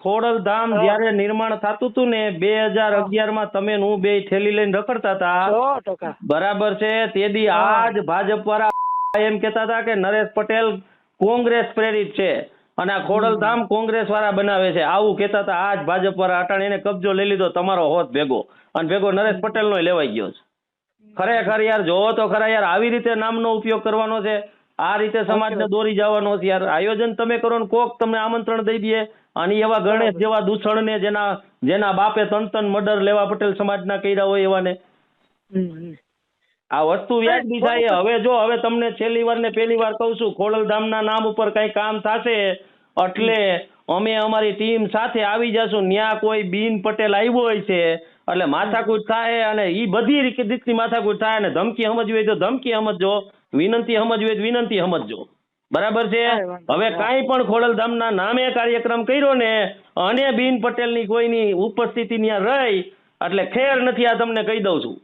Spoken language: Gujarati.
ખોડલધામ જયારે નિર્માણ થતું હતું ને 2011 તમે હું બે થેલી લઈને રખડતા હતા 100%. બરાબર છે તેદી આજ ભાજપ વાળા એમ કેતા હતા કે નરેશ પટેલ કોંગ્રેસ પ્રેરિત છે અને આ ખોડલધામ કોંગ્રેસ વાળા બનાવે છે આવું કેતા હતા. આજ ભાજપ વાળા અટાણે એને કબજો લઈ લીધો તમારો હોત ભેગો અને ભેગો નરેશ પટેલ નો લેવાઈ ગયો છે. ખરેખર યાર જોવો તો ખરા યાર આવી રીતે નામનો ઉપયોગ કરવાનો છે આ રીતે સમાજને દોરી જવાનો છે યાર. આયોજન તમે કરો ને કોક તમને આમંત્રણ દઈ દે અને એવા ગણેશ જેવા દૂષણને જેના બાપે તન મર્ડર લેવા પટેલ સમાજના કર્યા હોય એવાને આ વસ્તુ વ્યાજબી થાય. હવે તમને છેલ્લી વાર ને પહેલી વાર કહું છું ખોડલધામના નામ ઉપર કઈ કામ થશે એટલે અમે અમારી ટીમ સાથે આવી જશું. ન્યા કોઈ બીન પટેલ આવ્યો હોય છે એટલે માથાકૂટ થાય અને ઈ બધી રીતની માથાકૂટ થાય અને ધમકી સમજવી હોય તો ધમકી સમજજો, વિનંતી સમજવી હોય તો વિનંતી સમજજો. બરાબર છે. હવે કાંઈ પણ ખોડલધામના નામે કાર્યક્રમ કર્યો ને અને બીન પટેલની કોઈની ઉપસ્થિતિ ત્યાં રહી એટલે ખેર નથી આ તમને કહી દઉં છું.